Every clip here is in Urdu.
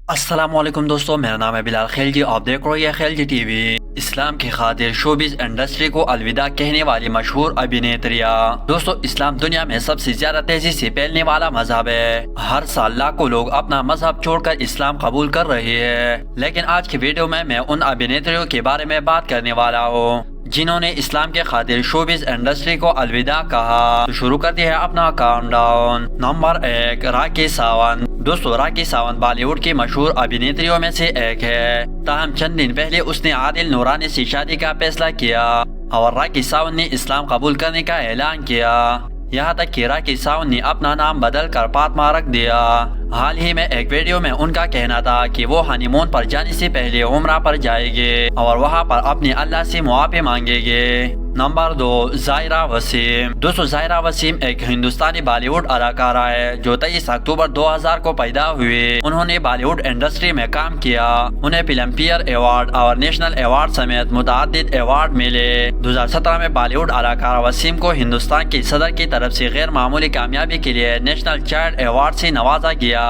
السلام علیکم دوستو، میرا نام ہے بلال خیلجی۔ آپ دیکھ رہے ہیں خیلجی ٹی وی۔ اسلام کی خاطر شوبز انڈسٹری کو الوداع کہنے والی مشہور ابھینیتریا۔ دوستو، اسلام دنیا میں سب سے زیادہ تیزی سے پھیلنے والا مذہب ہے۔ ہر سال لاکھوں لوگ اپنا مذہب چھوڑ کر اسلام قبول کر رہے ہیں، لیکن آج کی ویڈیو میں ان ابھینیتریوں کے بارے میں بات کرنے والا ہوں جنہوں نے اسلام کے خاطر شوبز انڈسٹری کو الوداع کہا۔ تو شروع کرتے ہیں اپنا کاؤنٹ ڈاؤن۔ نمبر 1، راکی ساونت۔ دوستو، راکی ساونت بالی ووڈ کی مشہور ابھینیتریوں میں سے ایک ہے، تاہم چند دن پہلے اس نے عادل نورانی سے شادی کا فیصلہ کیا اور راکی ساونت نے اسلام قبول کرنے کا اعلان کیا۔ یہاں تک کہ راکی ساونت نے اپنا نام بدل کر فاطمہ رکھ دیا۔ حال ہی میں ایک ویڈیو میں ان کا کہنا تھا کہ وہ ہنی مون پر جانے سے پہلے عمرہ پر جائیں گے اور وہاں پر اپنے اللہ سے معافی مانگیں گے۔ نمبر 2، ظاہرہ وسیم۔ دوستو، ظاہرہ وسیم ایک ہندوستانی بالی ووڈ اداکارہ ہے جو 23 اکتوبر 2000 کو پیدا ہوئی۔ انہوں نے بالی ووڈ انڈسٹری میں کام کیا۔ انہیں فلم فیئر ایوارڈ اور نیشنل ایوارڈ سمیت متعدد ایوارڈ ملے۔ 2017 میں بالی ووڈ اداکارہ وسیم کو ہندوستان کے صدر کی طرف سے غیر معمولی کامیابی کے لیے نیشنل چائلڈ ایوارڈ سے نوازا گیا۔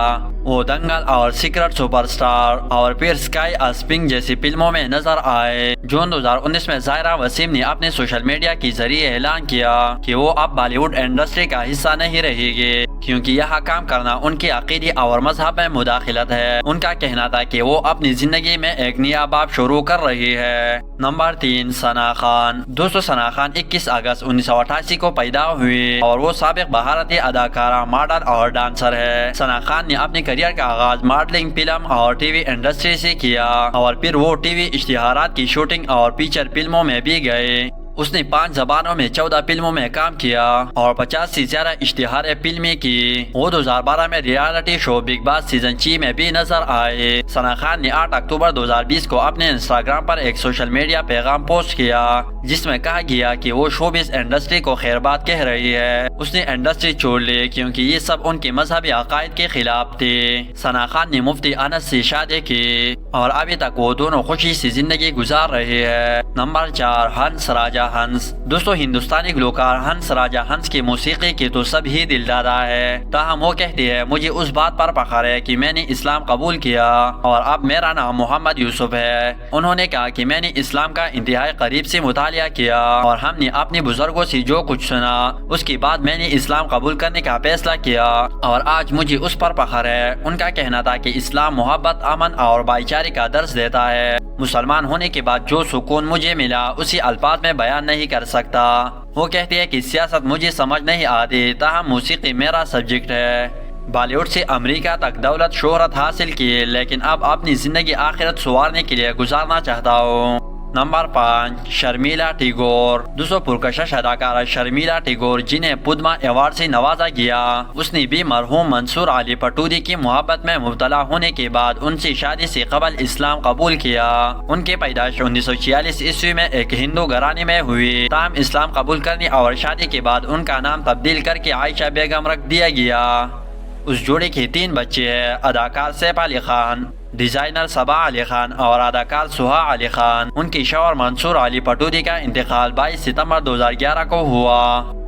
وہ دنگل اور سیکرٹ سپر سٹار اور پھر اسکائی اسپنگ جیسی فلموں میں نظر آئے۔ جون 2019 میں ظاہرہ وسیم نے اپنے سوشل میڈیا کے ذریعے اعلان کیا کہ وہ اب بالی ووڈ انڈسٹری کا حصہ نہیں رہے گی کیونکہ یہاں کام کرنا ان کی عقیدے اور مذہب میں مداخلت ہے۔ ان کا کہنا تھا کہ وہ اپنی زندگی میں ایک نیا باب شروع کر رہی ہے۔ نمبر 3، ثنا خان۔ دوستو، ثنا خان 21 اگست 1988 کو پیدا ہوئی اور وہ سابق بھارتی اداکارہ، ماڈل اور ڈانسر ہے۔ ثنا خان نے اپنی کیریئر کا آغاز ماڈلنگ، فلم اور ٹی وی انڈسٹری سے کیا اور پھر وہ ٹی وی اشتہارات کی شوٹنگ اور فیچر فلموں میں بھی گئے۔ اس نے 5 زبانوں میں 14 فلموں میں کام کیا اور 50 سے زیادہ اشتہار فلمیں کی۔ وہ 2012 میں ریالٹی شو بگ باس سیزن 6 میں بھی نظر آئے۔ ثنا خان نے 8 اکتوبر 2020 کو اپنے انسٹاگرام پر ایک سوشل میڈیا پیغام پوسٹ کیا جس میں کہا گیا کہ وہ شوبز انڈسٹری کو خیر بات کہہ رہی ہے۔ اس نے انڈسٹری چھوڑ لی کیونکہ یہ سب ان کے مذہبی عقائد کے خلاف تھی۔ ثنا خان نے مفتی انس سے شادی کی اور ابھی تک وہ دونوں خوشی سے زندگی گزار رہے ہیں۔ نمبر 4، ہنس راجہ ہنس۔ دوستو، ہندوستانی گلوکار ہنس راجہ ہنس کی موسیقی کی تو سب ہی دلدادہ ہے، تاہم وہ کہتے ہیں مجھے اس بات پر فخر ہے کہ میں نے اسلام قبول کیا اور اب میرا نام محمد یوسف ہے۔ انہوں نے کہا کہ میں نے اسلام کا انتہائی قریب سے مطالعہ کیا اور ہم نے اپنے بزرگوں سے جو کچھ سنا اس کے بعد میں نے اسلام قبول کرنے کا فیصلہ کیا اور آج مجھے اس پر فخر ہے۔ ان کا کہنا تھا کہ اسلام محبت، امن اور بھائی چارے کا درس دیتا ہے۔ مسلمان ہونے کے بعد جو سکون مجھے ملا اسی الفاظ میں بیان نہیں کر سکتا۔ وہ کہتے ہیں کہ سیاست مجھے سمجھ نہیں آتی، تاہم موسیقی میرا سبجیکٹ ہے۔ بالی ووڈ سے امریکہ تک دولت شہرت حاصل کی، لیکن اب اپنی زندگی آخرت سنوارنے کے لیے گزارنا چاہتا ہوں۔ نمبر 5، شرمیلا ٹیگور۔ دوستو، پرکشش اداکارہ شرمیلا ٹیگور جنہیں پدما ایوارڈ سے نوازا گیا، اس نے بھی مرحوم منصور علی پٹودی کی محبت میں مبتلا ہونے کے بعد ان سے شادی سے قبل اسلام قبول کیا۔ ان کی پیدائش 1946 عیسوی میں ایک ہندو گھرانے میں ہوئی، تاہم اسلام قبول کرنے اور شادی کے بعد ان کا نام تبدیل کر کے عائشہ بیگم رکھ دیا گیا۔ اس جوڑے کے 3 بچے ہیں، اداکار سیف علی خان، ڈیزائنر صبا علی خان اور اداکار سہا علی خان۔ ان کی شوہر منصور علی پٹودی کا انتقال 22 ستمبر 2011 کو ہوا۔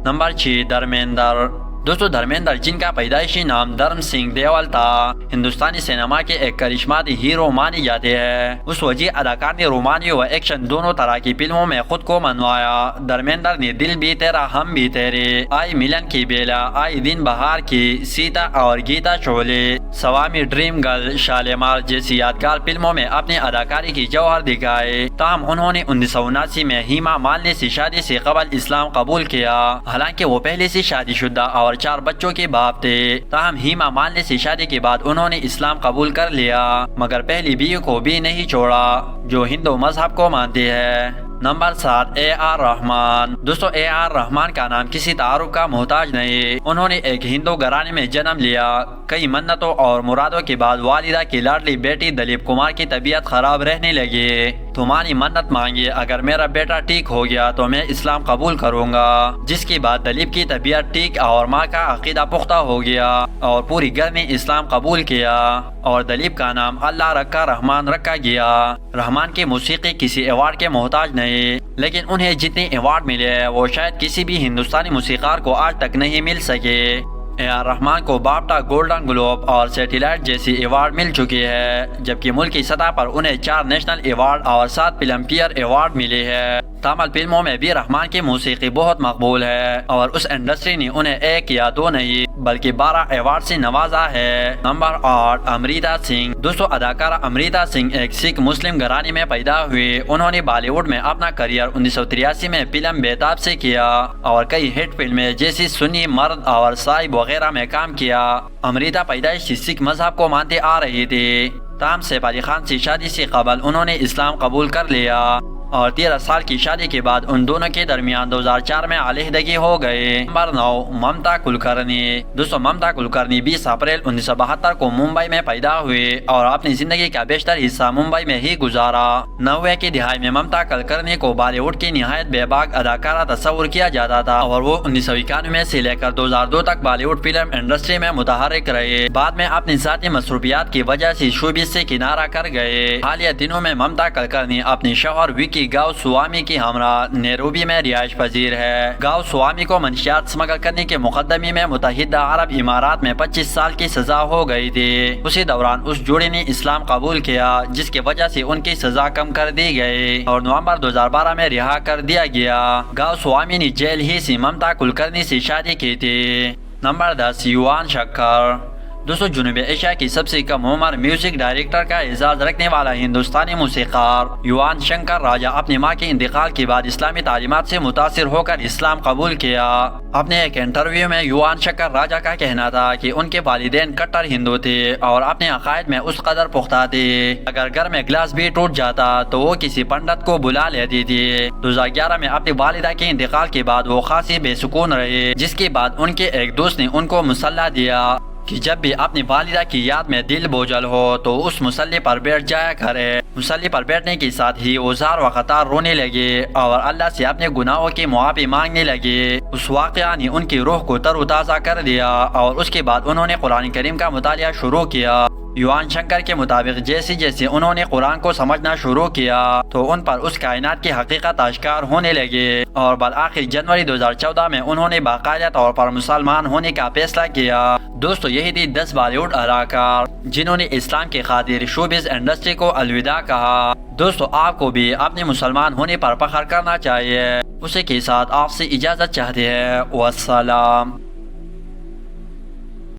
نمبر 6، دھرمیندر۔ دوستو، دھرمیندر جن کا پیدائشی نام دھرم سنگھ دیول تھا، ہندوستانی سینما کے ایک کرشماتی ہیرو مانے جاتے ہیں۔ اس وجہ اداکار نے رومانی و ایکشن دونوں طرح کی فلموں میں خود کو منوایا۔ دھرمیندر نے دل بھی تیرا ہم بھی تیرے، آئی ملن کی بیلا، آئی دن بہار کی، سیتا اور گیتا چولے، سوامی ڈریم گرل، شالیمار جیسی یادگار فلموں میں اپنے اداکاری کی جوہر دکھائے۔ تاہم انہوں نے 1979 میں ہیما مالنی سے شادی سے قبل اسلام قبول کیا۔ حالانکہ وہ پہلے سے شادی شدہ اور 4 بچوں کے باپ تھے، تاہم ہیما مالنی سے شادی کے بعد انہوں نے اسلام قبول کر لیا مگر پہلی بیوی کو بھی نہیں چھوڑا جو ہندو مذہب کو مانتی ہے۔ نمبر 7، اے آر رحمان۔ دوستو، اے آر رحمان کا نام کسی تعارف کا محتاج نہیں۔ انہوں نے ایک ہندو گھرانے میں جنم لیا۔ کئی منتوں اور مرادوں کے بعد والدہ کی لاڈلی بیٹی دلیپ کمار کی طبیعت خراب رہنے لگی۔ تمہاری منت مانگی، اگر میرا بیٹا ٹھیک ہو گیا تو میں اسلام قبول کروں گا، جس کے بعد دلیپ کی طبیعت ٹھیک اور ماں کا عقیدہ پختہ ہو گیا اور پوری گھر نے اسلام قبول کیا اور دلیپ کا نام اللہ رکھا رحمان رکھا گیا۔ رحمان کی موسیقی کسی ایوارڈ کے محتاج نہیں، لیکن انہیں جتنے ایوارڈ ملے وہ شاید کسی بھی ہندوستانی موسیقار کو آج تک نہیں مل سکے۔ اے آر رحمان کو بافٹا، گولڈن گلوب اور سیٹلائٹ جیسی ایوارڈ مل چکی ہے، جبکہ ملکی سطح پر انہیں 4 نیشنل ایوارڈ اور 7 فلم فیئر ایوارڈ ملی ہے۔ تامل فلموں میں بھی رحمان کی موسیقی بہت مقبول ہے اور اس انڈسٹری نے انہیں 1 یا 2 نہیں بلکہ 12 ایوارڈ سے نوازا ہے۔ نمبر 8، امریتا سنگھ۔ دوستو، اداکارہ امریتا سنگھ ایک سکھ مسلم گھرانے میں پیدا ہوئی۔ انہوں نے بالی ووڈ میں اپنا کریئر 1983 میں فلم بیتاب سے کیا اور کئی ہٹ فلمیں جیسی سنی مرد اور صاحب وغیرہ میں کام کیا۔ امریتا پیدائش سے سکھ مذہب کو مانتے آ رہی تھی، تاہم سیف علی خان سے شادی سے قبل انہوں نے اسلام قبول کر لیا اور 13 سال کی شادی کے بعد ان دونوں کے درمیان 2004 میں علیحدگی ہو گئی۔ نمبر 9، ممتا کلکرنی۔ دوستو، ممتا کلکرنی 20 اپریل 1972 کو ممبئی میں پیدا ہوئی اور اپنی زندگی کا بیشتر حصہ ممبئی میں ہی گزارا۔ 90 کی دہائی میں ممتا کلکرنی کو بالی ووڈ کی نہایت بے باک اداکارہ تصور کیا جاتا تھا اور وہ 1991 سے لے کر 2002 تک بالی ووڈ فلم انڈسٹری میں متحرک رہے۔ بعد میں اپنی ذاتی مصروفیات کی وجہ سے شوبز سے کنارہ کر گئے۔ حالیہ دنوں میں ممتا کلکرنی اپنی شوہر وکی گاؤ سوامی کی ہمراہ نیروبی میں رہائش پذیر ہے۔ گاؤ سوامی کو منشیات سمگل کرنے کے مقدمے میں متحدہ عرب امارات میں 25 سال کی سزا ہو گئی تھی۔ اسی دوران اس جوڑے نے اسلام قبول کیا، جس کی وجہ سے ان کی سزا کم کر دی گئی اور نومبر 2012 میں رہا کر دیا گیا۔ گاؤ سوامی نے جیل ہی سے ممتا کلکرنی سے شادی کی تھی۔ نمبر 10، یوان شنکر۔ دوستو، جنوبی ایشیا کی سب سے کم عمر میوزک ڈائریکٹر کا اعزاز رکھنے والا ہندوستانی موسیقار یوان شنکر راجا اپنی ماں کے انتقال کے بعد اسلامی تعلیمات سے متاثر ہو کر اسلام قبول کیا۔ اپنے ایک انٹرویو میں یوان شنکر راجا کا کہنا تھا کہ ان کے والدین کٹر ہندو تھے اور اپنے عقائد میں اس قدر پختہ تھے، اگر گھر میں گلاس بھی ٹوٹ جاتا تو وہ کسی پنڈت کو بلا لیتی تھی۔ 2011 میں اپنی والدہ کے انتقال کے بعد وہ خاصی بے سکون رہے، جس کے بعد ان کے ایک دوست نے ان کو مصلح دیا کہ جب بھی اپنی والدہ کی یاد میں دل بوجھل ہو تو اس مصلی پر بیٹھ جایا کرے۔ مصلی پر بیٹھنے کے ساتھ ہی وہ زار و قطار رونے لگے اور اللہ سے اپنے گناہوں کی معافی مانگنے لگے۔ اس واقعہ نے ان کی روح کو تر و تازہ کر دیا اور اس کے بعد انہوں نے قرآن کریم کا مطالعہ شروع کیا۔ یوان شنکر کے مطابق جیسے جیسے انہوں نے قرآن کو سمجھنا شروع کیا تو ان پر اس کائنات کی حقیقت آشکار ہونے لگے اور بالآخر جنوری 2014 میں انہوں نے باقاعدہ طور پر مسلمان ہونے کا فیصلہ کیا۔ دوستو، یہی تھی 10 بالی ووڈ اداکار جنہوں نے اسلام کی خاطر شوبز انڈسٹری کو الوداع کہا۔ دوستو، آپ کو بھی اپنے مسلمان ہونے پر فخر کرنا چاہیے۔ اسی کے ساتھ آپ سے اجازت چاہتے ہیں۔ والسلام۔